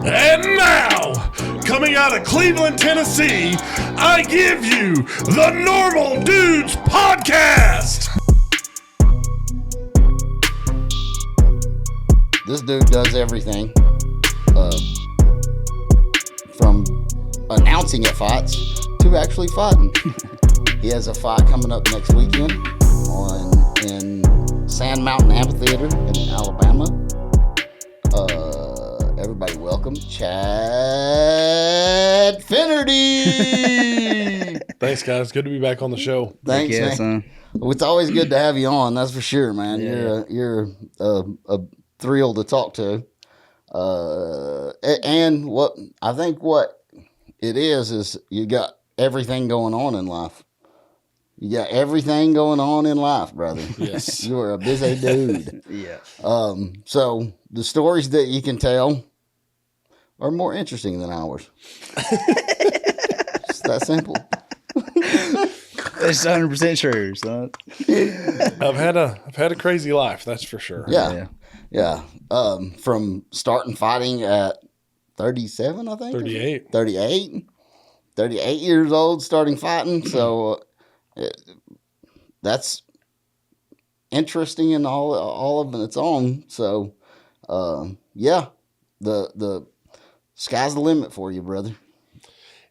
And now, coming out of Cleveland, Tennessee, I give you the Normal Dudes Podcast. This dude does everything, from announcing at fights to actually fighting. He has a fight coming up next weekend in Sand Mountain Amphitheater in Alabama. Everybody welcome Chad Finnerty. Thanks, guys. Good to be back on the show. Thanks, man. Son. It's always good to have you on. That's for sure, man. Yeah. You're a thrill to talk to. And what it is you got everything going on in life. You got everything going on in life, brother. Yes. You are a busy dude. Yeah. So the stories that you can tell are more interesting than ours. It's that simple. It's 100% true, son. I've had a crazy life, that's for sure. Yeah. From starting fighting at 37, I think. 38. 38 years old, starting fighting. So that's interesting in all of its own. So the sky's the limit for you, brother.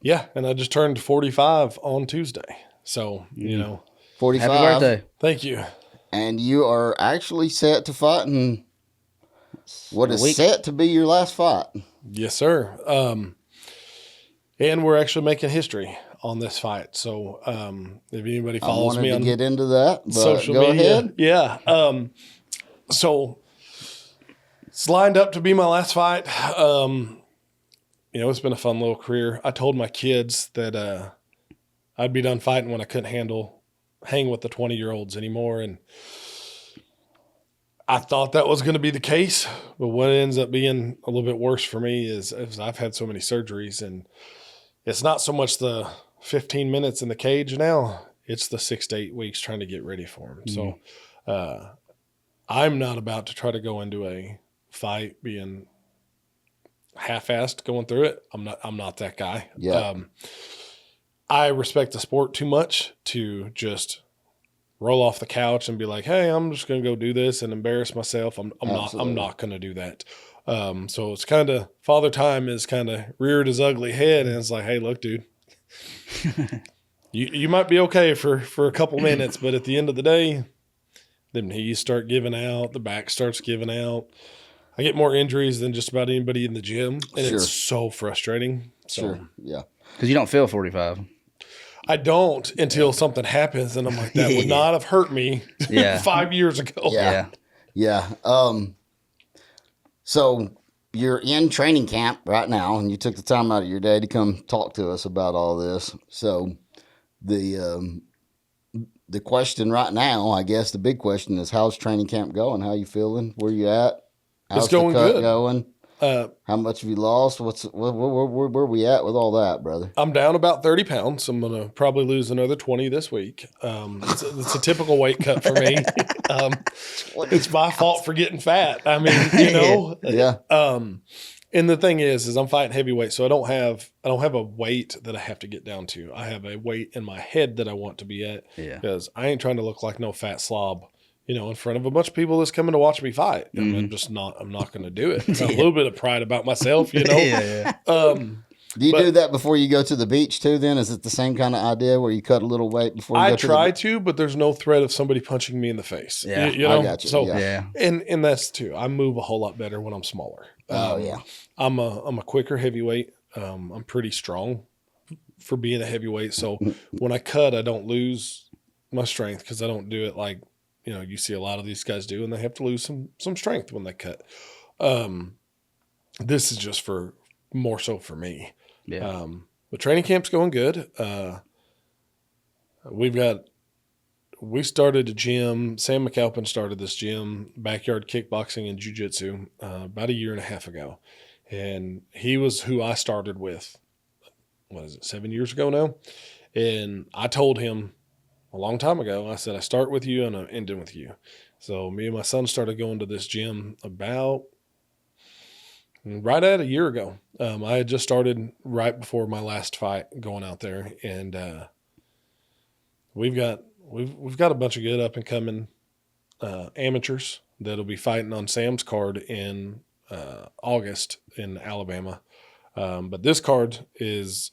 Yeah, and I just turned 45 on Tuesday. So, 45. Happy birthday. Thank you. And you are actually set to fight in what is set to be your last fight. Yes, sir. And we're actually making history on this fight. So, if anybody follows me on get into that, but social go media, ahead. Yeah. So it's lined up to be my last fight. It's been a fun little career. I told my kids that I'd be done fighting when I couldn't hang with the 20-year-olds anymore. And I thought that was going to be the case. But what ends up being a little bit worse for me is I've had so many surgeries. And it's not so much the 15 minutes in the cage now. It's the 6 to 8 weeks trying to get ready for them. Mm-hmm. So I'm not about to try to go into a fight being half-assed going through it. I'm not that guy. Yeah. I respect the sport too much to just roll off the couch and be like, hey, I'm just going to go do this and embarrass myself. I'm not going to do that. So it's kind of Father Time is kind of reared his ugly head and it's like, hey, look, dude, you might be okay for a couple minutes, but at the end of the day, the knees start giving out, the back starts giving out. I get more injuries than just about anybody in the gym, and It's so frustrating. So, sure, yeah. Because you don't feel 45. I don't until something happens, and I'm like, that would not have hurt me 5 years ago. Yeah. So you're in training camp right now, and you took the time out of your day to come talk to us about all this. So the question right now, I guess the big question is, how's training camp going? How you feeling? Where you at? How's it's going the cut good. Going? How much have you lost? Where we at with all that, brother? I'm down about 30 pounds. I'm going to probably lose another 20 this week. It's a typical weight cut for me. It's my fault for getting fat. I mean, Yeah. And the thing is I'm fighting heavyweight, so I don't have a weight that I have to get down to. I have a weight in my head that I want to be at because I ain't trying to look like no fat slob, in front of a bunch of people that's coming to watch me fight. Mm-hmm. I'm not going to do it. A little bit of pride about myself, Do you do that before you go to the beach too then? Is it the same kind of idea where you cut a little weight before you go to the beach? I try but there's no threat of somebody punching me in the face. Yeah, I got you. So, and that's too. I move a whole lot better when I'm smaller. I'm a quicker heavyweight. I'm pretty strong for being a heavyweight. So when I cut, I don't lose my strength because I don't do it like, you see a lot of these guys do, and they have to lose some strength when they cut. This is just more so for me. Yeah. The training camp's going good. We started a gym. Sam McAlpin started this gym, backyard kickboxing and jiu-jitsu, about a year and a half ago. And he was who I started with, 7 years ago now? And I told him a long time ago, I said, I start with you and I'm ending with you. So me and my son started going to this gym about right at a year ago. I had just started right before my last fight going out there, and we've got a bunch of good up and coming amateurs that'll be fighting on Sam's card in August in Alabama. But this card is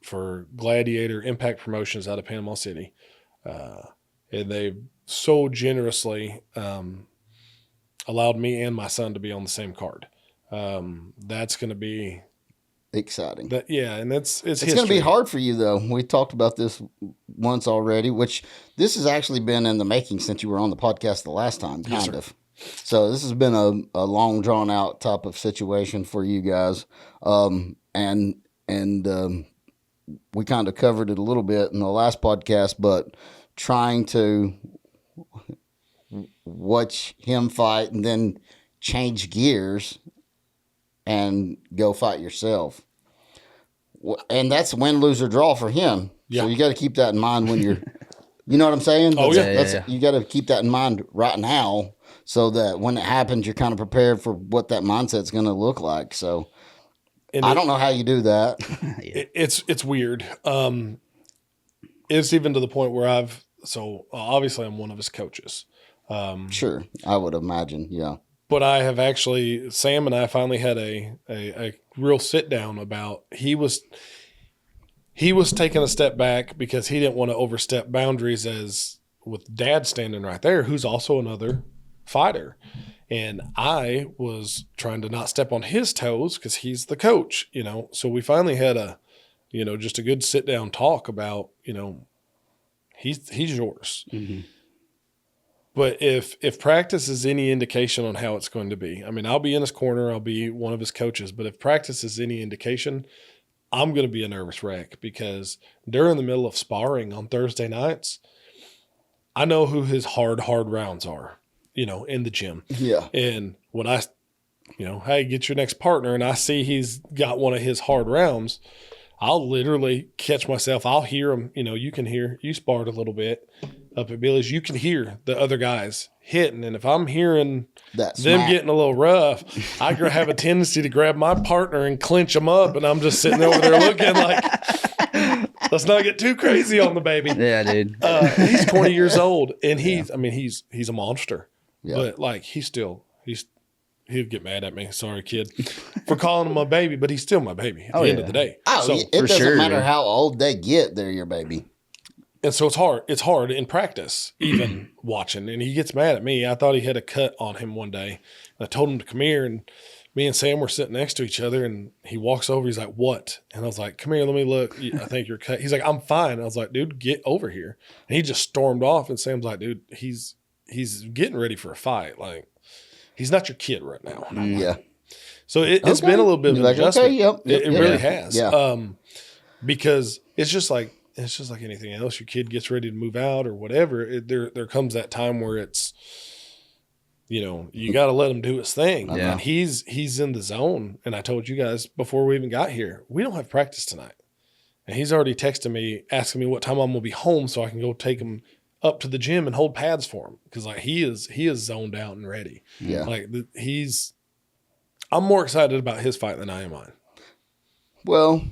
for Gladiator Impact Promotions out of Panama City. And they so generously allowed me and my son to be on the same card. That's going to be exciting. And it's going to be hard for you, though. We talked about this once already, which this has actually been in the making since you were on the podcast the last time, kind of. So this has been a long, drawn out type of situation for you guys. And we kind of covered it a little bit in the last podcast, but trying to watch him fight and then change gears and go fight yourself. And that's win, lose, or draw for him. Yeah. So you got to keep that in mind when you're, you know what I'm saying? You got to keep that in mind right now so that when it happens, you're kind of prepared for what that mindset's going to look like. So I don't know how you do that. It's weird. It's even to the point where obviously I'm one of his coaches. Sure. I would imagine. Yeah. But I have actually, Sam and I finally had a real sit down about, he was taking a step back because he didn't want to overstep boundaries, as with Dad standing right there, who's also another fighter. And I was trying to not step on his toes because he's the coach, So we finally had just a good sit down talk about, he's yours. Mm-hmm. But if practice is any indication on how it's going to be, I mean, I'll be in his corner, I'll be one of his coaches, but if practice is any indication, I'm going to be a nervous wreck because during the middle of sparring on Thursday nights, I know who his hard rounds are, in the gym. Yeah. And when I, hey, get your next partner, and I see he's got one of his hard rounds, I'll literally catch myself. I'll hear him. You can hear, you sparred a little bit up at Billy's. You can hear the other guys hitting. And if I'm hearing them getting a little rough, I have a tendency to grab my partner and clinch them up. And I'm just sitting over there looking like, let's not get too crazy on the baby. Yeah, dude. He's 20 years old and he's a monster, yeah. But he'd get mad at me. Sorry, kid, for calling him my baby, but he's still my baby at the end of the day. Oh, so, it doesn't matter how old they get, they're your baby. And so it's hard. It's hard in practice, even watching. And he gets mad at me. I thought he had a cut on him one day. And I told him to come here, and me and Sam were sitting next to each other, and he walks over. He's like, "What?" And I was like, "Come here, let me look. I think you're cut." He's like, "I'm fine." And I was like, "Dude, get over here." And he just stormed off. And Sam's like, "Dude, he's getting ready for a fight. Like, he's not your kid right now." Yeah. So it's been a little bit of an adjustment. Okay, yep, it really has. Yeah. Because it's just like anything else. Your kid gets ready to move out or whatever. There comes that time where it's, you got to let him do his thing. Yeah. And he's in the zone. And I told you guys before we even got here, we don't have practice tonight. And he's already texting me, asking me what time I'm going to be home so I can go take him up to the gym and hold pads for him. Because he is zoned out and ready. Yeah. I'm more excited about his fight than I am mine. Well,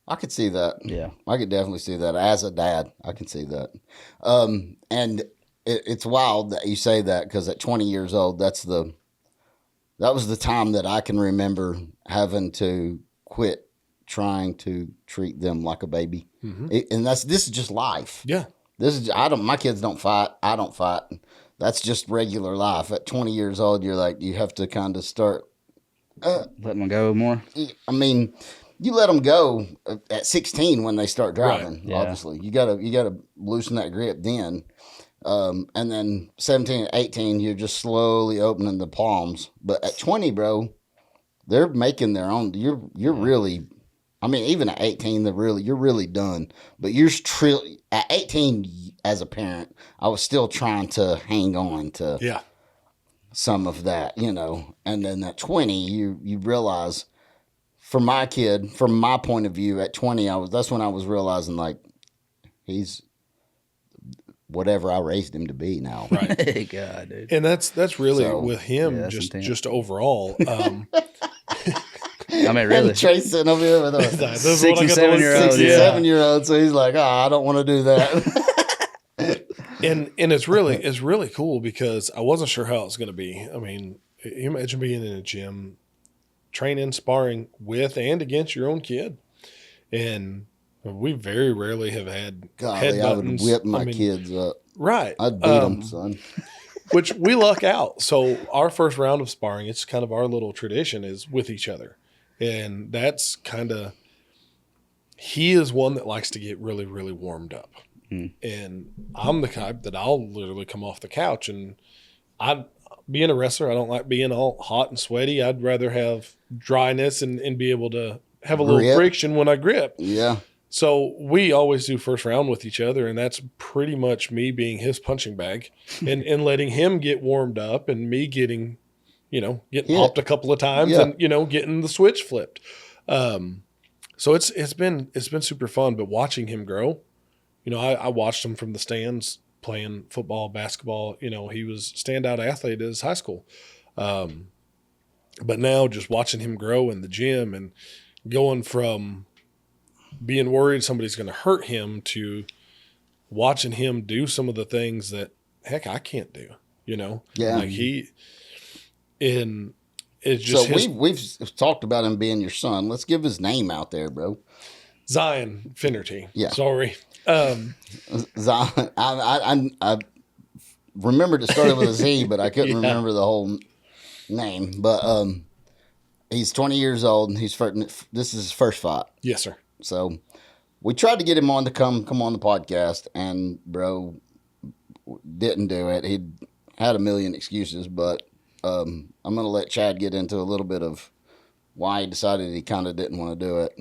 I could see that. Yeah. I could definitely see that. As a dad, I can see that. And it's wild that you say that, because at 20 years old, that was the time that I can remember having to quit trying to treat them like a baby. Mm-hmm. This is just life. Yeah. My kids don't fight. I don't fight. That's just regular life. At 20 years old, you're like, you have to kind of start letting them go more. I mean, you let them go at 16 when they start driving. Right. Yeah. Obviously, you gotta loosen that grip then, and then 17, 18, you're just slowly opening the palms. But at 20, bro, they're making their own. You're really, I mean, even at 18, you're really done. But at 18, as a parent, I was still trying to hang on to some of that, And then at 20, you realize. For my kid, from my point of view, at 20, that's when I was realizing, like, he's whatever I raised him to be now. Right. God, dude. And that's really with him, just overall. I mean, really. And Trey's sitting over here with This us. is what I got to look 67-year-old, for. yeah. 67-year-old. So he's like, I don't want to do that. And it's really cool because I wasn't sure how it was going to be. I mean, you imagine being in a gym, training, sparring with and against your own kid, and we very rarely have had Golly, I would headbuttings. whip my kids up. Right. I'd beat them, son. Which we luck out. So our first round of sparring, it's kind of our little tradition, is with each other. And that's kind of, he is one that likes to get really, really warmed up. And I'm the type that I'll literally come off the couch, and being a wrestler, I don't like being all hot and sweaty. I'd rather have dryness and be able to have a little Grip. friction when I grip. Yeah. So we always do first round with each other, and that's pretty much me being his punching bag and letting him get warmed up and me getting popped a couple of times and, getting the switch flipped. So it's been super fun, but watching him grow, I watched him from the stands playing football, basketball. He was standout athlete at his high school. But now just watching him grow in the gym and going from being worried somebody's going to hurt him to watching him do some of the things that, heck, I can't do, Yeah. Like it's just So we've talked about him being your son. Let's give his name out there, bro. Zion Finnerty. Yeah. Sorry. Zion. I remembered it started with a Z, but I couldn't remember the whole name. But he's 20 years old, and this is his first fight. Yes, sir. So we tried to get him on to come on the podcast, and bro didn't do it. He had a million excuses, but I'm going to let Chad get into a little bit of why he decided he kind of didn't want to do it.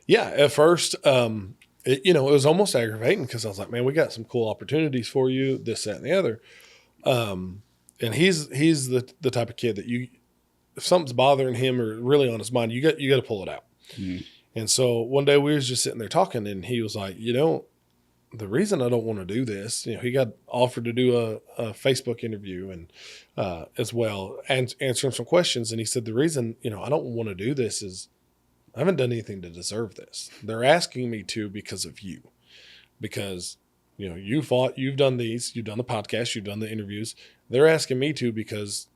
Yeah, at first, it was almost aggravating because I was like, man, we got some cool opportunities for you, this, that, and the other. And he's the type of kid that if something's bothering him or really on his mind, you got to pull it out. And so one day we was just sitting there talking, and he was like, the reason I don't want to do this, he got offered to do a Facebook interview and as well, and answering some questions. And he said, the reason, I don't want to do this is I haven't done anything to deserve this. They're asking me to because of you, because, you fought, you've done these, you've done the podcast, you've done the interviews. They're asking me to because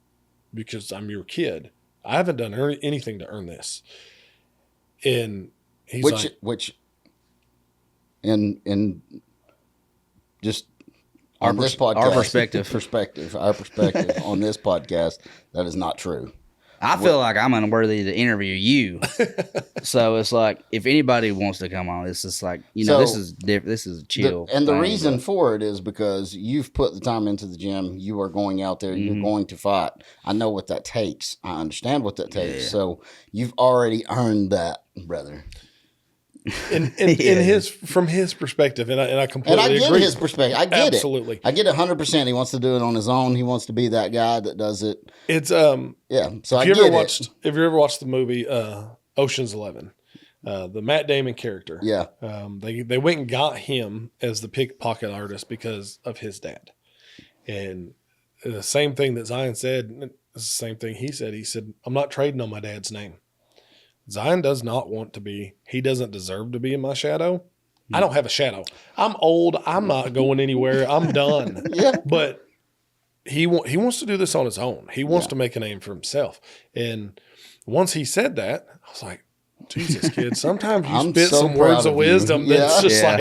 I'm your kid. I haven't done anything to earn this. And he's which in just Our on this pers- our podcast, perspective. our perspective on this podcast, that is not true. I feel like I'm unworthy to interview you. So it's like, if anybody wants to come on, it's just like, So, this is different. This is chill. And the thing, reason but- for it is because you've put the time into the gym. You are going out there. You're going to fight. I know what that takes. I understand what that takes. Yeah. So you've already earned that, brother. in from his perspective, and I And completely I get agree. his perspective. I get Absolutely. it. I get 100%. He wants to do it on his own. He wants to be that guy that does it. It's Yeah. So I If you get ever it. ever watched the movie Ocean's 11, the Matt Damon character, Yeah. they went and got him as the pickpocket artist because of his dad, and the same thing that Zion said is the same thing he said. He said, "I'm not trading on my dad's name." Zion does not want to be. He doesn't deserve to be in my shadow. I don't have a shadow. I'm old. I'm not going anywhere. I'm done. Yeah. But he wants to do this on his own. He wants to make a name for himself. And once he said that, I was like, Jesus, kid, sometimes you I'm spit so some proud words of of you. wisdom that's just Yeah.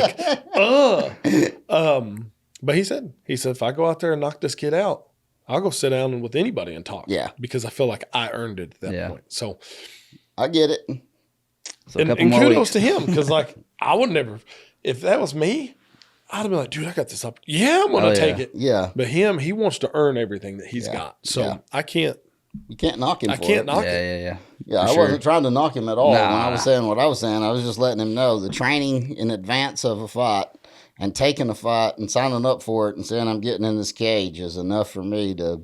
like, but he said, if I go out there and knock this kid out, I'll go sit down with anybody and talk. Yeah. Because I feel like I earned it at that Yeah. point. So, I get it. So a and couple more kudos weeks. to him, because I would never, if that was me, I'd have been like, dude, I got this up. Yeah, I'm going to take it. Yeah. But he wants to earn everything that he's Yeah. got. So Yeah. I can't You can't knock him for it. knock it. Yeah. Yeah, For I sure. wasn't trying to knock him at all. When I Nah. was saying what I was saying, I was just letting him know the training in advance of a fight and taking a fight and signing up for it and saying I'm getting in this cage is enough for me to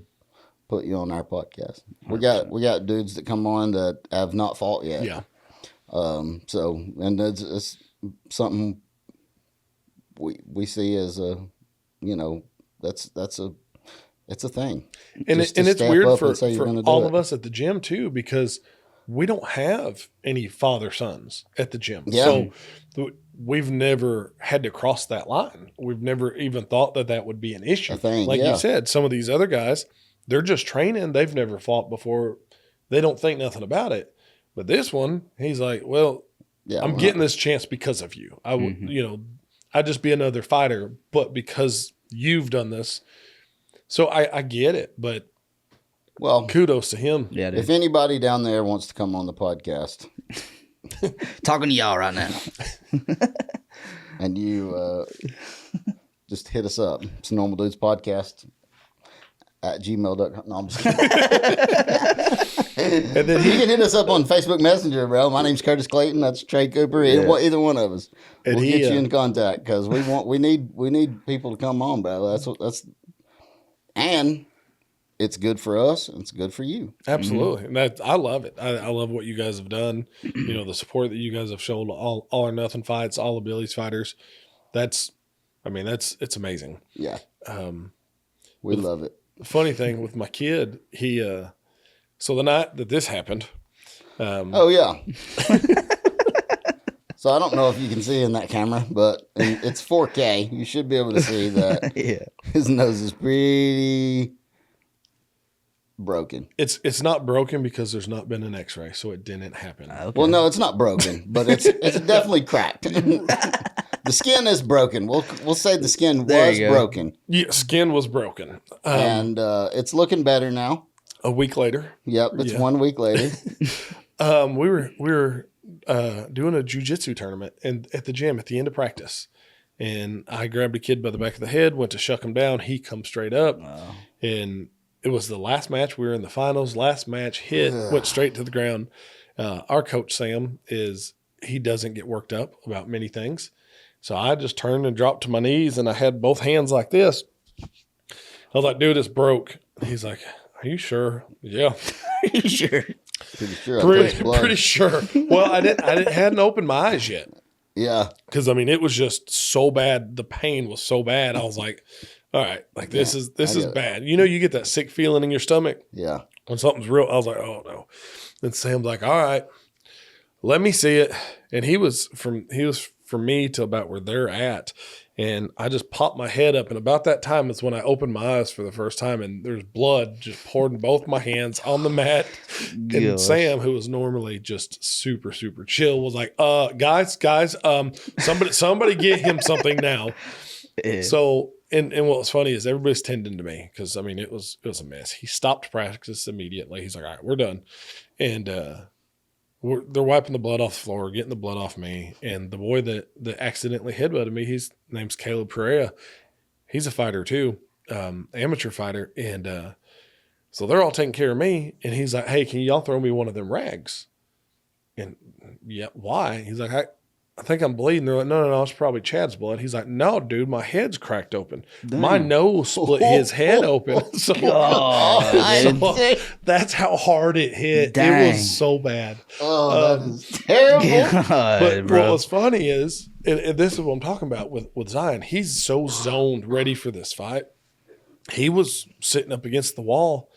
put you on our podcast. We got dudes that come on that have not fought yet. Yeah. So and it's something we see as a it's a thing. And Just to it's step weird up for and say you're gonna do all it. of us at the gym too, because we don't have any father sons at the gym. Yeah. So we've never had to cross that line. We've never even thought that would be an issue. I think, like yeah. you said, some of these other guys, they're just training. They've never fought before. They don't think nothing about it. But this one, he's like, well, I'm getting this chance because of you. I would, I'd just be another fighter, but because you've done this. So I get it, but well, kudos to him. Yeah, dude. If anybody down there wants to come on the podcast, Talking to y'all right now. and you just hit us up. It's Normal Dudes Podcast at gmail.com. No, I'm just kidding. And then You can hit us up on Facebook Messenger, bro. My name's Curtis Clayton. That's Trey Cooper. Either one of us. And We'll he, get you in contact because we need people to come on, bro. And it's good for us and it's good for you. Absolutely. And I love it. I love what you guys have done. The support that you guys have shown all or nothing fights, all of Billy's fighters. It's amazing. Yeah. We love it. The funny thing with my kid, he, so the night that this happened. Oh, yeah. So I don't know if you can see in that camera, but it's 4K. You should be able to see that. Yeah. His nose is pretty broken. It's not broken because there's not been an x-ray, so it didn't happen. Okay. Well, no, it's not broken, but it's definitely cracked. The skin is broken. We'll say the skin There was you go. broken. Yeah, skin was broken. And it's looking better now. A week later, Yep, it's 1 week later. we were doing a jiu-jitsu tournament at the gym at the end of practice. And I grabbed a kid by the back of the head, went to shuck him down. He come straight up. Wow. And it was the last match. We were in the finals. Last match hit, went straight to the ground. Our coach, Sam, he doesn't get worked up about many things. So I just turned and dropped to my knees, and I had both hands like this. I was like, dude, it's broke. He's like, are you sure? Yeah. Are you sure? Pretty sure. I put blood. Pretty sure. Well, I hadn't opened my eyes yet. Yeah. Because it was just so bad. The pain was so bad. I was like, all right, this is bad. You get that sick feeling in your stomach Yeah. when something's real. I was like, oh no. Then Sam's like, all right, let me see it. And he was from me to about where they're at. And I just popped my head up. And about that time is when I opened my eyes for the first time. And there's blood just poured in both my hands on the mat. And Gosh. Sam, who was normally just super, super chill, was like, guys, somebody get him something now. Yeah. So, and what was funny is everybody's tending to me because, it was a mess. He stopped practice immediately. He's like, all right, we're done. And they're wiping the blood off the floor, getting the blood off me. And the boy that accidentally headbutted me, his name's Caleb Pereira. He's a fighter too, amateur fighter. And so they're all taking care of me. And he's like, hey, can y'all throw me one of them rags? And yeah, why? He's like, I think I'm bleeding. They're like, no, it's probably Chad's blood. He's like, no, dude, my head's cracked open. Damn. My nose split his head open. So, God, that's how hard it hit. Dang. It was so bad. Oh, that is terrible. God, But bro. what was funny is, and this is what I'm talking about with Zion, he's so zoned ready for this fight. He was sitting up against the wall.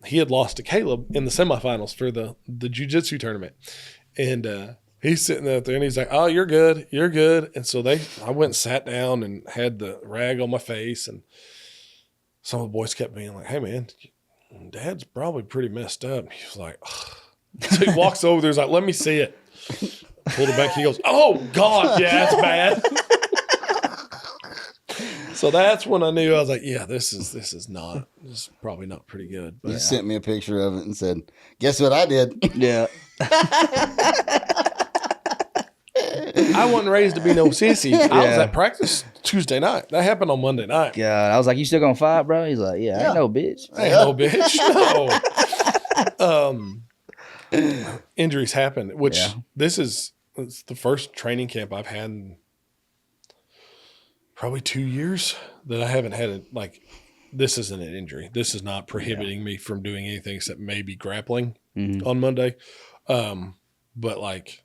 He had lost to Caleb in the semifinals for the jiu-jitsu tournament. And he's sitting out there and he's like, oh, you're good. You're good. And so I went and sat down and had the rag on my face. And some of the boys kept being like, hey, man, Dad's probably pretty messed up. And he was like, ugh. So he walks over there. He's like, let me see it. Pulled it back. He goes, oh, God, yeah, that's bad. So that's when I knew. I was like, yeah, this is probably not pretty good. He But sent me a picture of it and said, guess what I did? Yeah. I wasn't raised to be no sissy. I was Yeah. at practice Tuesday night. That happened on Monday night. God, I was like, you still gonna fight, bro? He's like, yeah, I ain't no bitch. Ain't no bitch. No. Injuries happen, which it's the first training camp I've had in probably 2 years that I haven't had it. Like, this isn't an injury. This is not prohibiting me from doing anything except maybe grappling on Monday. But like,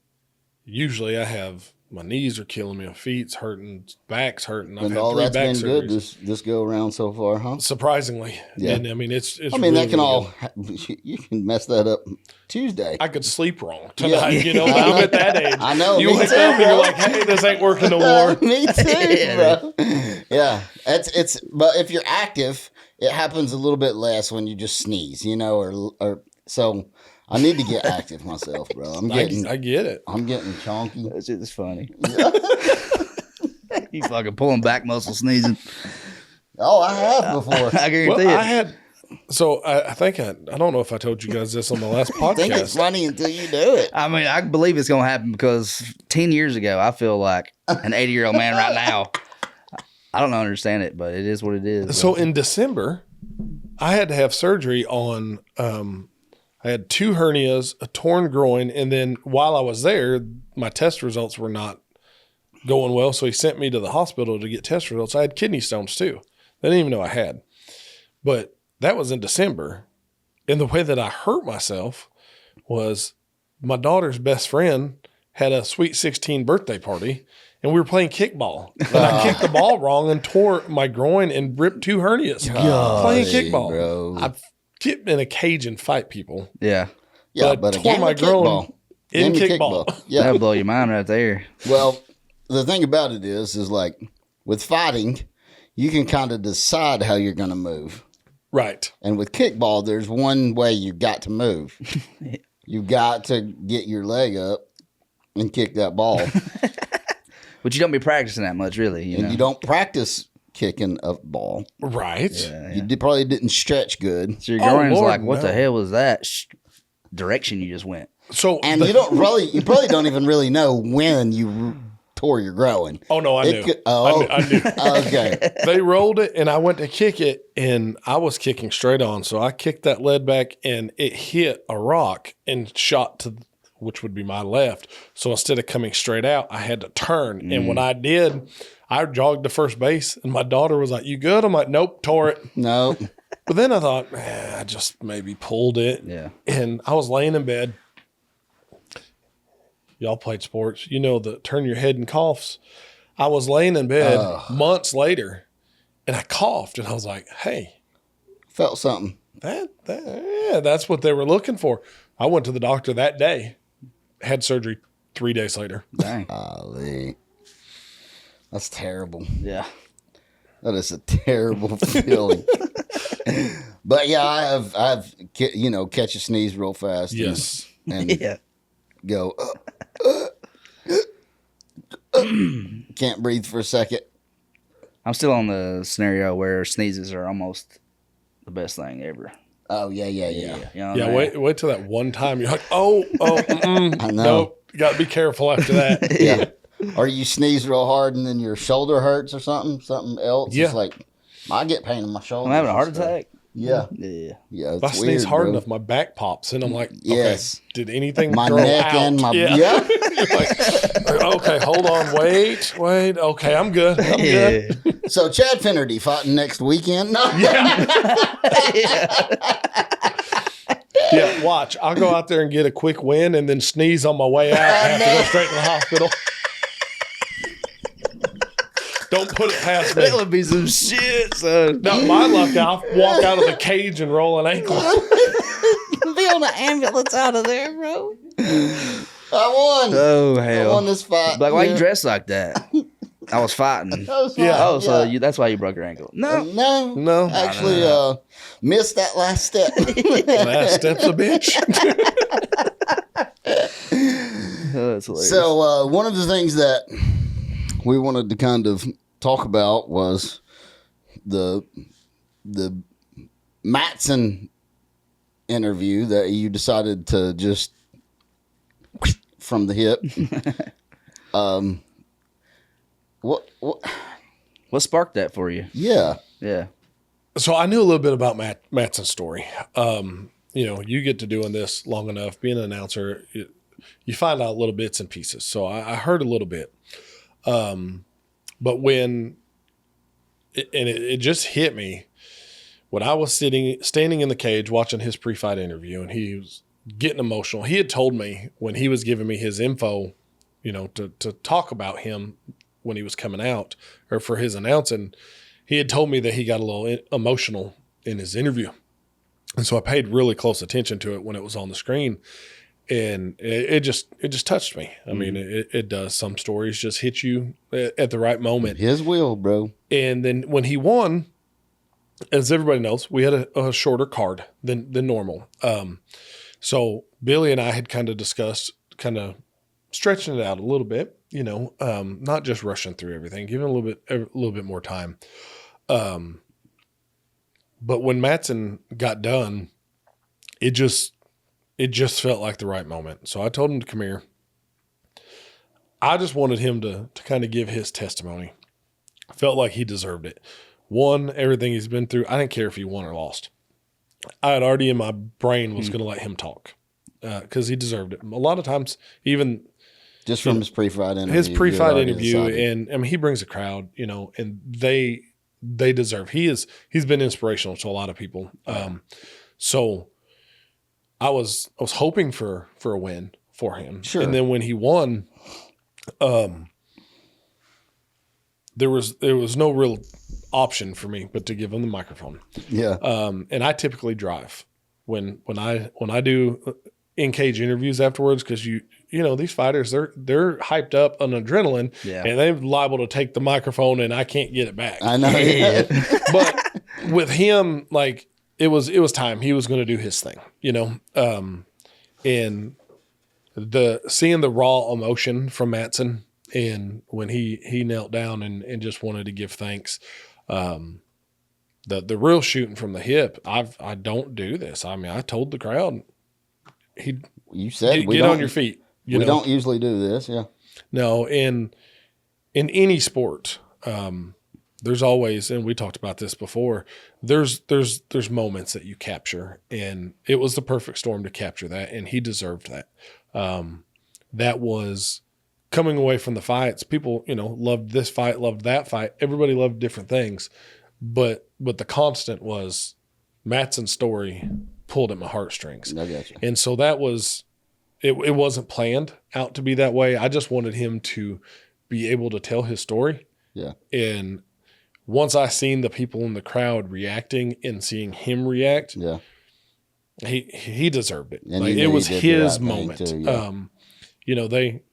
usually I have my knees are killing me, my feet's hurting, back's hurting. I've And had all 3 that's back been good surgeries. this go around so far, huh? Surprisingly. Yeah. And I mean, it's I mean, really, that can really all, good. you can mess that up Tuesday. I could sleep wrong tonight, Yeah. but I'm at that age. I know, You me wake too, up and bro. you're like, hey, this ain't working no more. Me too, Yeah. bro. Yeah, but if you're active, it happens a little bit less when you just sneeze, or so. I need to get active myself, bro. I get it. I'm getting chonky. That shit is funny. You fucking pulling back muscle sneezing. Oh, I have before. I guarantee Well, it. I had, so I think I don't know if I told you guys this on the last I think it's podcast. funny until you do it. I mean, I believe it's going to happen because 10 years ago, I feel like an 80-year-old man right now. I don't understand it, but it is what it is. So in December, I had to have surgery on, I had 2 hernias, a torn groin, and then while I was there, my test results were not going well. So he sent me to the hospital to get test results. I had kidney stones too. They didn't even know I had. But that was in December. And the way that I hurt myself was my daughter's best friend had a Sweet 16 birthday party, and we were playing kickball. And I kicked the ball wrong and tore my groin and ripped 2 hernias playing kickball. Bro. I've get in a cage and fight people. Yeah. Yeah, but I but tore again, my with groin kickball. in Game of kickball. Yeah. That'll blow your mind right there. Well, the thing about it is like with fighting, you can kind of decide how you're going to move. Right. And with kickball, there's one way you got to move. You got to get your leg up and kick that ball. But you don't be practicing that much, really. You know? You don't practice kicking a ball. Right. Yeah, You probably didn't stretch good. So your Oh, groin's Lord, like, what the no. hell was that direction you just went? So And you probably don't even really know when you tore your groin. oh no, I It knew. could- oh. I knew. Okay. They rolled it and I went to kick it and I was kicking straight on. So I kicked that lead back and it hit a rock and shot to which would be my left. So instead of coming straight out, I had to turn. And when I did, I jogged to first base and my daughter was like, "You good?" I'm like, "Nope, tore it." No. But then I thought, I just maybe pulled it. Yeah. And I was laying in bed. Y'all played sports. You know the turn your head and coughs. I was laying in bed months later and I coughed and I was like, hey, Felt something. that's what they were looking for. I went to the doctor that day, had surgery 3 days later. Dang. Golly. That's terrible. Yeah. That is a terrible feeling. But yeah, I've catch a sneeze real fast. Yes. And Yeah. go, can't breathe for a second. I'm still on the scenario where sneezes are almost the best thing ever. Oh, yeah. You know what Yeah, I mean? wait till that one time you're like, mm-mm. I know. Nope, got to be careful after that. Yeah. Or you sneeze real hard and then your shoulder hurts or something else. Yeah. It's like, I get pain in my shoulder. I'm having a heart attack. Yeah. Yeah. Yeah. If I It's sneeze weird, hard bro. enough, my back pops and I'm like, Yes. okay, did anything My grow neck out? and my, yeah. yeah. You're like, okay, hold on, wait. Okay, I'm good. I'm good. Yeah. So Chad Finnerty fighting next weekend. No. Yeah, watch. I'll go out there and get a quick win and then sneeze on my way out and have to go straight to the hospital. Don't put it past me. That would be some shit, son. Not my luck. I'll walk out of the cage and roll an ankle. Be on the ambulance out of there, bro. I won. Oh, I hell. won this fight. Like, why Yeah. you dressed like that? I was fighting. That was Yeah. fine. Oh, so that's why you broke your ankle. No. No. Actually, missed that last step. Last step's a bitch. Oh, that's hilarious. So one of the things that we wanted to kind of talk about was the Matson interview that you decided to just from the hip. What sparked that for you? Yeah. Yeah. So I knew a little bit about Matson's story. You get to doing this long enough, being an announcer, you find out little bits and pieces. So I heard a little bit. But when it just hit me when I was standing in the cage watching his pre-fight interview and he was getting emotional. He had told me when he was giving me his info to talk about him when he was coming out or for his announcing. He had told me that he got a little emotional in his interview. And so I paid really close attention to it when it was on the screen. And it just touched me. I mean, it does. Some stories just hit you at the right moment. His will, bro. And then when he won, as everybody knows, we had a shorter card than normal. So Billy and I had kind of discussed kind of stretching it out a little bit, not just rushing through everything, giving a little bit more time. But when Mattson got done, it just felt like the right moment. So I told him to come here. I just wanted him to kind of give his testimony. I felt like he deserved it. Won everything he's been through. I didn't care if he won or lost. I had already in my brain was going to let him talk because he deserved it. A lot of times, even just from his pre-fight interview. His pre-fight interview, and I mean, he brings a crowd, and they deserve. He's been inspirational to a lot of people. So I was hoping for a win for him. Sure. And then when he won, there was no real option for me but to give him the microphone. Yeah. And I typically drive when I do in-cage interviews afterwards, because these fighters, they're hyped up on adrenaline, and they're liable to take the microphone and I can't get it back. I know. But with him, like, it was time. He was going to do his thing, and seeing the raw emotion from Mattson, and when he knelt down and just wanted to give thanks, the real shooting from the hip. I don't do this. I mean, I told the crowd, you said get on your feet. We don't usually do this. Yeah. No, in any sport, there's always, and we talked about this before, there's moments that you capture, and it was the perfect storm to capture that, and he deserved that. That was coming away from the fights. People, loved this fight, loved that fight. Everybody loved different things, but the constant was Mattson's story pulled at my heartstrings. I got you. And so that was, it wasn't planned out to be that way. I just wanted him to be able to tell his story. Yeah. And once I seen the people in the crowd reacting and seeing him react, yeah, he deserved it. And like, it was his right moment. Too, yeah. They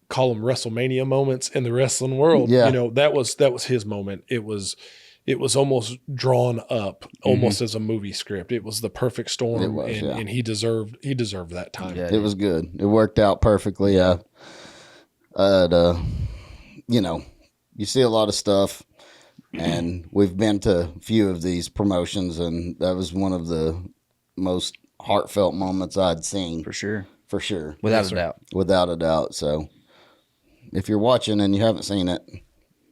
call them WrestleMania moments in the wrestling world. Yeah. That was his moment. It was almost drawn up, almost as a movie script. It was the perfect storm, It was, and he deserved that time. Yeah. It was good. It worked out perfectly. You see a lot of stuff, and we've been to a few of these promotions, and that was one of the most heartfelt moments I'd seen. For sure. For sure. Without a doubt. Without a doubt. So if you're watching and you haven't seen it,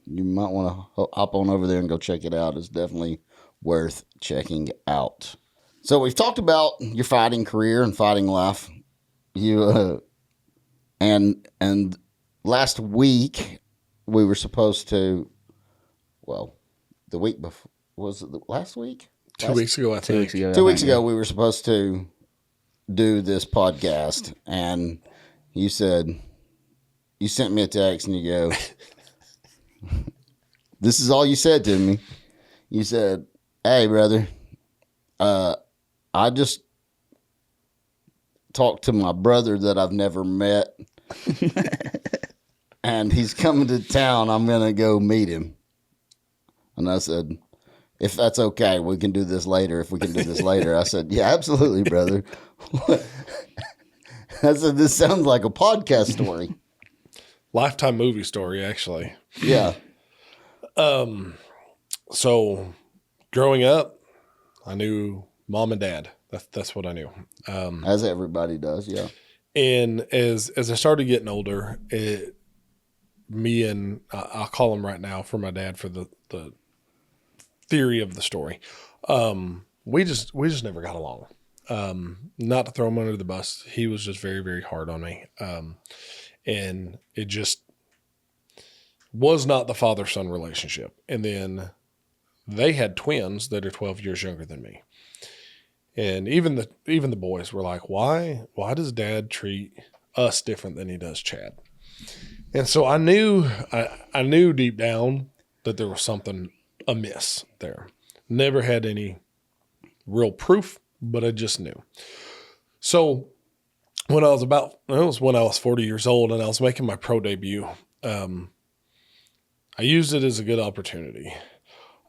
you might want to hop on over there and go check it out. It's definitely worth checking out. So we've talked about your fighting career and fighting life. You and last week we were supposed to, the week before, was it last week? 2 weeks ago, I think. 2 weeks ago. 2 weeks ago we were supposed to do this podcast, and you sent me a text and you go, this is all you said to me. You said, "Hey, brother, I just talked to my brother that I've never met, and he's coming to town. I'm going to go meet him." And I said, "If that's okay, we can do this later. If we can do this later." I said, "Yeah, absolutely, brother." I said, "This sounds like a podcast story." Lifetime movie story, actually. Yeah. So growing up, I knew mom and dad. That's what I knew. As everybody does, yeah. And as I started getting older, me and I'll call him right now for my dad for the theory of the story. We just never got along. Not to throw him under the bus, he was just very, very hard on me. And it just was not the father-son relationship. And then they had twins that are 12 years younger than me. And even the boys were like, why does dad treat us different than he does Chad. And so I knew deep down that there was something amiss there. Never had any real proof, but I just knew. So when I was 40 years old and I was making my pro debut, I used it as a good opportunity.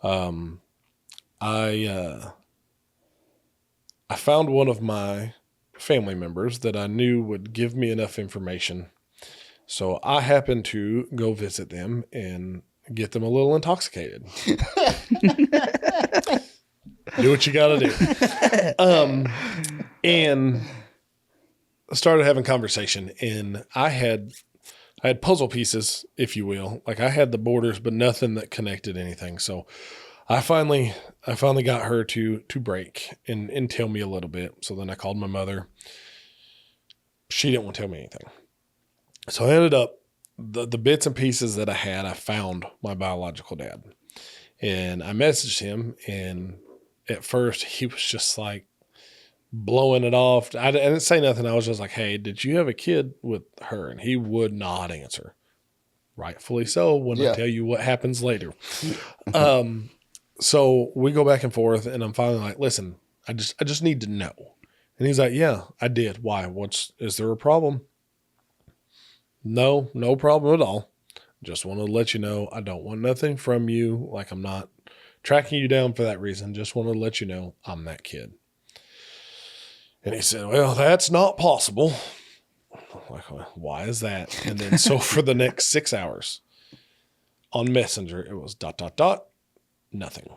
I found one of my family members that I knew would give me enough information. So I happened to go visit them and get them a little intoxicated. Do what you got to do. And I started having conversation, and I had puzzle pieces, if you will. Like I had the borders, but nothing that connected anything. So I finally got her to break and tell me a little bit. So then I called my mother. She didn't want to tell me anything. So I ended up, the bits and pieces that I had, I found my biological dad. And I messaged him, and at first he was just like blowing it off. I didn't say nothing. I was just like, hey, did you have a kid with her? And he would not answer. Rightfully so, when I tell you what happens later. So we go back and forth, and I'm finally like, listen, I just need to know. And he's like, yeah, I did. Why? Is there a problem? No problem at all. Just wanted to let you know I don't want nothing from you. Like, I'm not tracking you down for that reason. Just wanted to let you know I'm that kid. And he said, well, that's not possible. I'm like, why is that? And then so for the next 6 hours on Messenger, it was ... nothing. ...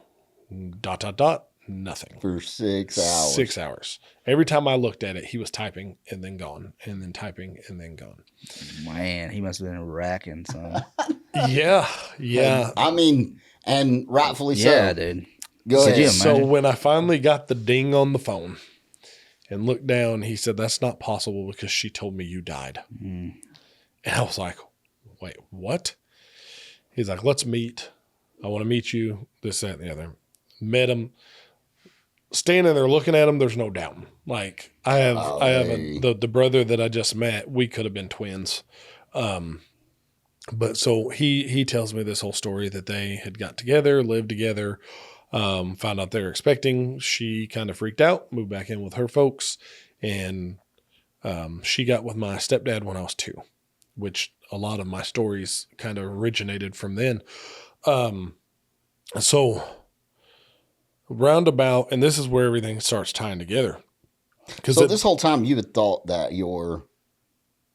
nothing. For 6 hours. 6 hours. Every time I looked at it, he was typing and then gone, and then typing and then gone. Man, he must have been racking some. Yeah. I mean, and rightfully so. Yeah, dude. Go ahead. So when I finally got the ding on the phone and looked down, he said, that's not possible because she told me you died. And I was like, wait, what? He's like, let's meet. I want to meet you, this, that, and the other. Met him. Standing there looking at him, there's no doubt. Like I have the brother that I just met. We could have been twins. But so he tells me this whole story that they had got together, lived together, found out they were expecting. She kind of freaked out, moved back in with her folks, and she got with my stepdad when I was 2, which a lot of my stories kind of originated from then. So roundabout, and this is where everything starts tying together. So this whole time you had thought that your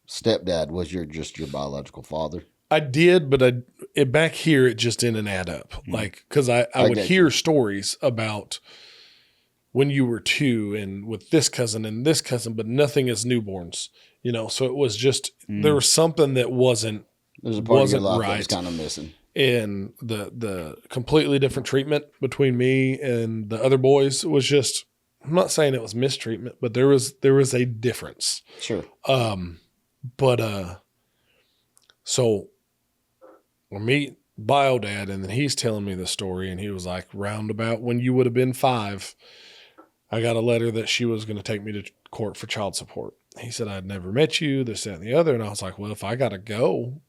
stepdad was just your biological father? I did, but back here it just didn't add up. Like, because I would hear stories about when you were 2 and with this cousin and this cousin, but nothing as newborns. You know, so it was just there was something that wasn't There's a part of your life right. that was kind of missing. And the completely different treatment between me and the other boys was just, I'm not saying it was mistreatment, but there was a difference. Sure. So we meet bio dad, and then he's telling me the story, and he was like, roundabout when you would have been 5, I got a letter that she was going to take me to court for child support. He said, I'd never met you, this, that, and the other. And I was like, well, if I got to go,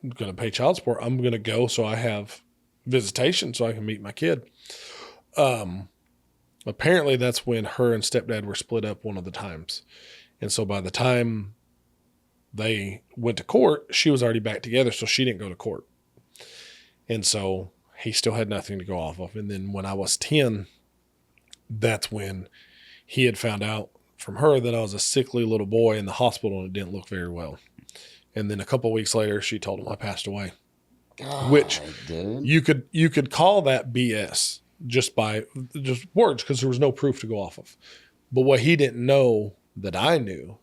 I'm going to pay child support. I'm going to go so I have visitation so I can meet my kid. Apparently that's when her and stepdad were split up one of the times. And so by the time they went to court, she was already back together, so she didn't go to court. And so he still had nothing to go off of. And then when I was 10, that's when he had found out from her that I was a sickly little boy in the hospital and it didn't look very well. And then a couple of weeks later, she told him I passed away. God, which dude. you could call that BS just by just words, because there was no proof to go off of. But what he didn't know that I knew,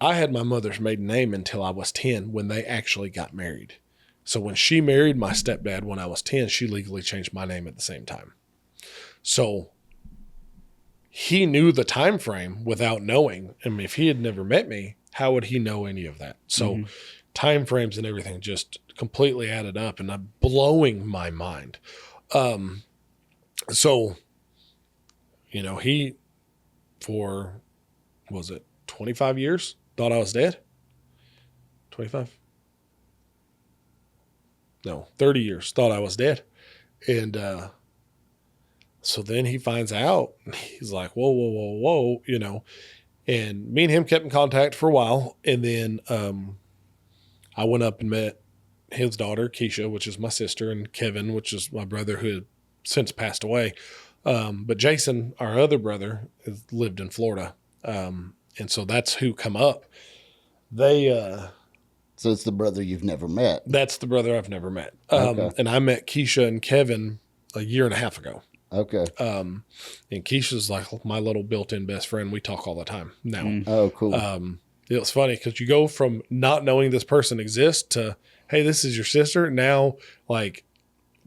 I had my mother's maiden name until I was 10 when they actually got married. So when she married my stepdad when I was 10, she legally changed my name at the same time. So he knew the time frame without knowing. I mean, if he had never met me, how would he know any of that? So time frames and everything just completely added up, and I'm blowing my mind. So, you know, he, for, was it 25 years, thought I was dead. 25. No, 30 years, thought I was dead. And so then he finds out. He's like, whoa, whoa, whoa, whoa, you know. And me and him kept in contact for a while. And then I went up and met his daughter, Keisha, which is my sister, and Kevin, which is my brother who had since passed away. But Jason, our other brother, lived in Florida. And so that's who come up. So it's the brother you've never met. That's the brother I've never met. Okay. And I met Keisha and Kevin a year and a half ago. Okay. And Keisha's like my little built-in best friend. We talk all the time now. Oh, cool. It was funny because you go from not knowing this person exists to, hey, this is your sister. Now, like,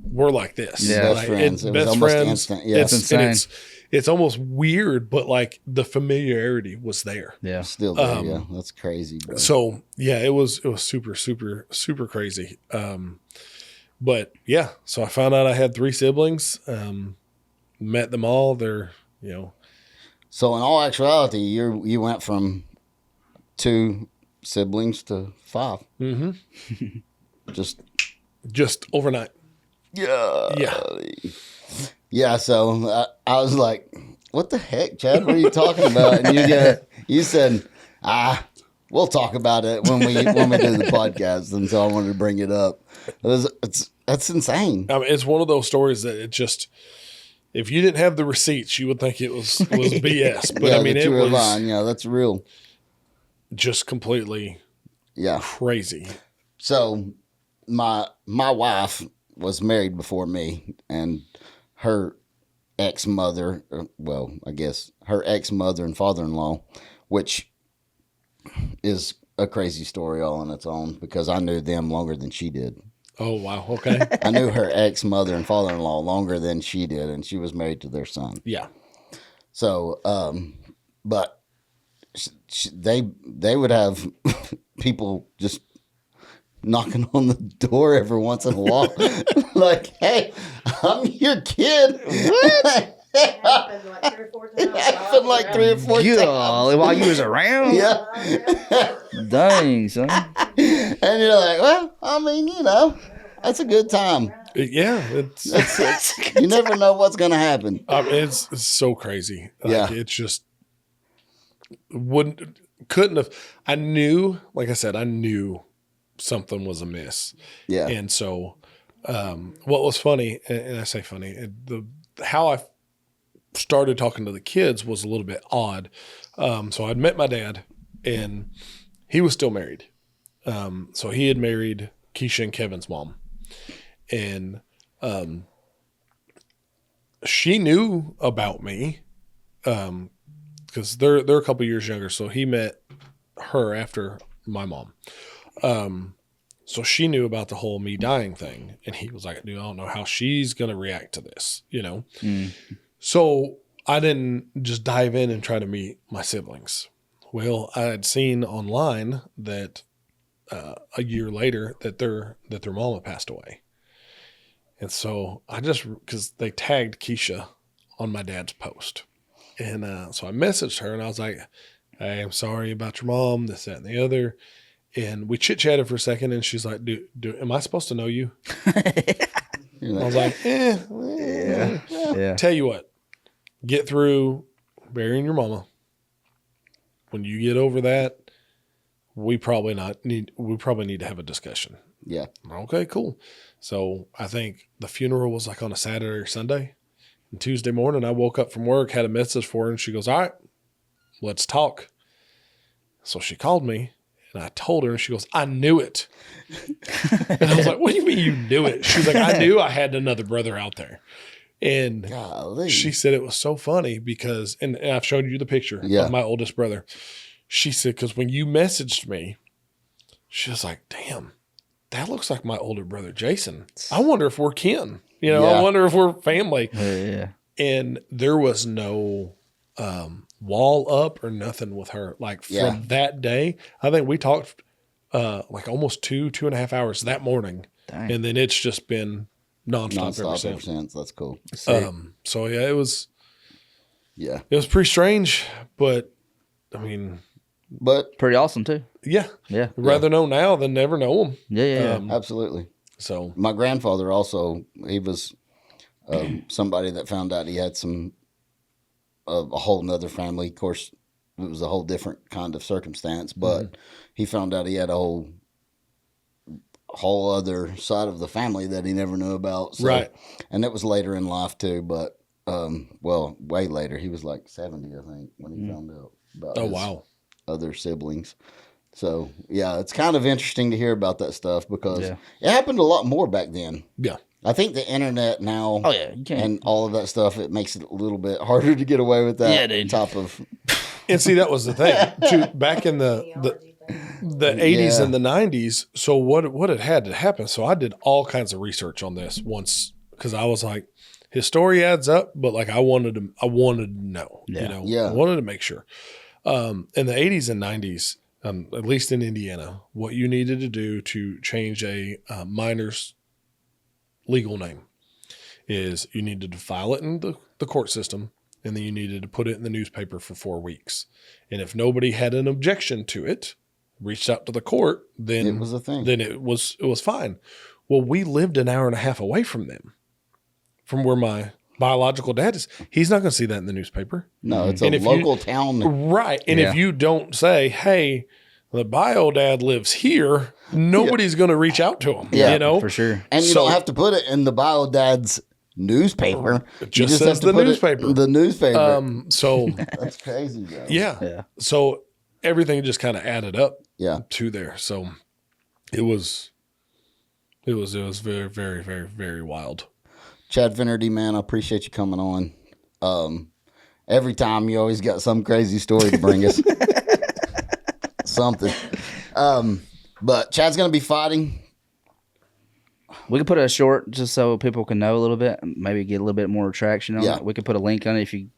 we're like this. Yeah, like, friends. It was best almost friends. instant. Yeah. It's insane. and it's almost weird, but like the familiarity was there. Yeah. Still there, yeah. That's crazy, bro. So yeah, it was super, super, super crazy. But yeah, so I found out I had 3 siblings, met them all. They're, you know. So in all actuality, you went from 2 siblings to 5. Mm-hmm. Just overnight. yeah. Yeah, so I was like, what the heck, Chad? What are you talking about? And you said, we'll talk about it when we do the podcast. And so I wanted to bring it up. That's insane. I mean, it's one of those stories that it just, if you didn't have the receipts, you would think it was BS. But yeah, I mean, that it you were was lying. Yeah, that's real. just completely crazy. So my wife was married before me, and her ex-mother, well, I guess her ex-mother and father-in-law, which is a crazy story all on its own because I knew them longer than she did. Oh, wow. Okay. I knew her ex-mother and father-in-law longer than she did, and she was married to their son. Yeah. So, but they would have people just knocking on the door every once in a while, like, "Hey, I'm your kid." What? It happened like 3 or 4 times. It happened like 3 or 4 times. Golly, while you was around? Yeah. Dang, son. And you're like, well, I mean, you know, that's a good time. Yeah. It's You never know what's going to happen. it's so crazy. Like, Yeah. It's just couldn't have. I knew, like I said, I knew something was amiss. Yeah. And so, what was funny, and I say funny, how I started talking to the kids was a little bit odd. So I'd met my dad, and he was still married. So he had married Keisha and Kevin's mom, and she knew about me, because they're a couple years younger. So he met her after my mom. So she knew about the whole me dying thing, and he was like, dude, I don't know how she's going to react to this, you know? So I didn't just dive in and try to meet my siblings. Well, I had seen online that a year later that their mama passed away. And so because they tagged Keisha on my dad's post. And so I messaged her and I was like, hey, I'm sorry about your mom, this, that, and the other. And we chit-chatted for a second, and she's like, am I supposed to know you? I was like, Yeah. Tell you what, get through burying your mama. When you get over that, we probably need to have a discussion. Yeah. Okay, cool. So I think the funeral was like on a Saturday or Sunday. And Tuesday morning, I woke up from work, had a message for her, and she goes, all right, let's talk. So she called me. And I told her, and she goes, I knew it. And I was like, what do you mean you knew it? She was like, I knew I had another brother out there. And Golly. she said it was so funny because, and I've showed you the picture of my oldest brother. She said, because when you messaged me, she was like, damn, that looks like my older brother, Jason. I wonder if we're kin. You know, I wonder if we're family. Yeah. And there was no wall up or nothing with her. Like from that day, I think we talked like almost 2.5 hours that morning. Dang. And then it's just been nonstop ever since. That's cool. So yeah, it was Yeah. pretty strange, but I mean, but Pretty awesome too. Yeah. Yeah. I'd rather know now than never know them. Yeah. absolutely. So, My grandfather also, he was somebody that found out he had a whole nother family. Of course, it was a whole different kind of circumstance, but he found out he had a whole other side of the family that he never knew about. So, right. and it was later in life too, but well, way later. He was like 70, I think, when he found out about Oh, his wow. other siblings. So yeah, it's kind of interesting to hear about that stuff because Yeah. it happened a lot more back then. Yeah. I think the internet now Oh yeah, you can't. and all of that stuff, it makes it a little bit harder to get away with that Yeah, dude. type of. And see, that was the thing too, back in the Theology thing. 80s Yeah. and the 90s. So what had to happen? So I did all kinds of research on this once because I was like, his story adds up, but like I wanted to know, Yeah. you know, Yeah. I wanted to make sure. In the 80s and 90s, at least in Indiana, what you needed to do to change a minor's legal name is you needed to file it in the court system, and then you needed to put it in the newspaper for 4 weeks. And if nobody had an objection to it, reached out to the court, then It was a thing. Then it was fine. Well, we lived an hour and a half away from them, from where my biological dad is. He's not going to see that in the newspaper. No, it's a And if you- local town. Right. And Yeah. if you don't say, hey, the bio dad lives here, nobody's going to reach out to him. Yeah, you know? for sure. And you So- don't have to put it in the bio dad's newspaper. It You just have says to the put it newspaper. in the newspaper. So That's crazy, though. yeah. Yeah. So everything just kind of added up Yeah. to there. So it was very, very, very, very wild. Chad Finnerty, man, I appreciate you coming on. Every time you always got some crazy story to bring us. Something. But Chad's going to be fighting. We could put a short just so people can know a little bit, maybe get a little bit more traction on Yeah. it. We could put a link on it if you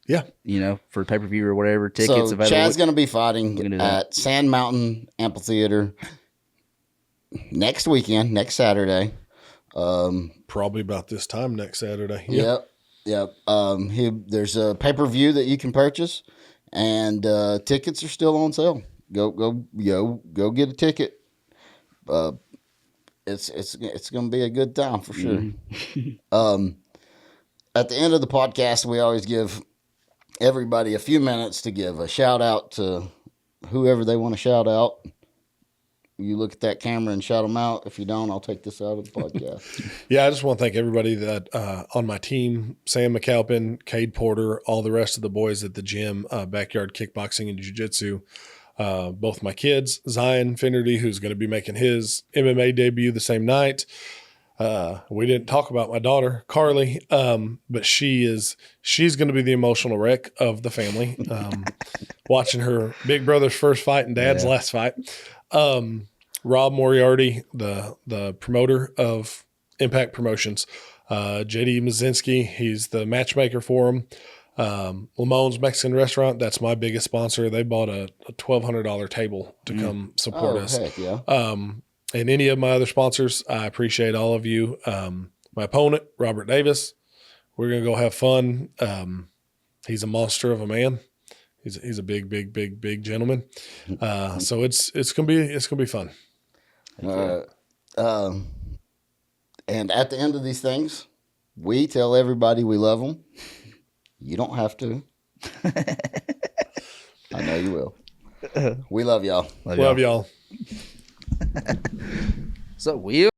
Yeah. you know, for pay per view or whatever, tickets So available. Chad's going to be We can fighting do that. at Sand Mountain Amphitheater next weekend, next Saturday. Probably about this time next Saturday. Yeah. Yep. There's a pay-per-view that you can purchase, and tickets are still on sale. Go get a ticket. It's going to be a good time for sure. At the end of the podcast, we always give everybody a few minutes to give a shout out to whoever they want to shout out. You look at that camera and shout them out. If you don't, I'll take this out of the podcast. Yeah, I just want to thank everybody that on my team, Sam McAlpin, Cade Porter, all the rest of the boys at the gym, backyard kickboxing and jiu-jitsu. Both my kids, Zion Finnerty, who's going to be making his MMA debut the same night. We didn't talk about my daughter, Carly, but she's going to be the emotional wreck of the family. Watching her big brother's first fight and dad's last fight. Rob Moriarty, the promoter of Impact Promotions, JD Mazinski, he's the matchmaker for him. Lamone's Mexican Restaurant, that's my biggest sponsor. They bought a $1,200 table to come support us. Heck yeah. And any of my other sponsors, I appreciate all of you. My opponent, Robert Davis, we're going to go have fun. He's a monster of a man. He's a big gentleman. So it's gonna be fun. And at the end of these things, we tell everybody we love them. You don't have to. I know you will. We love y'all. Love y'all. So Will.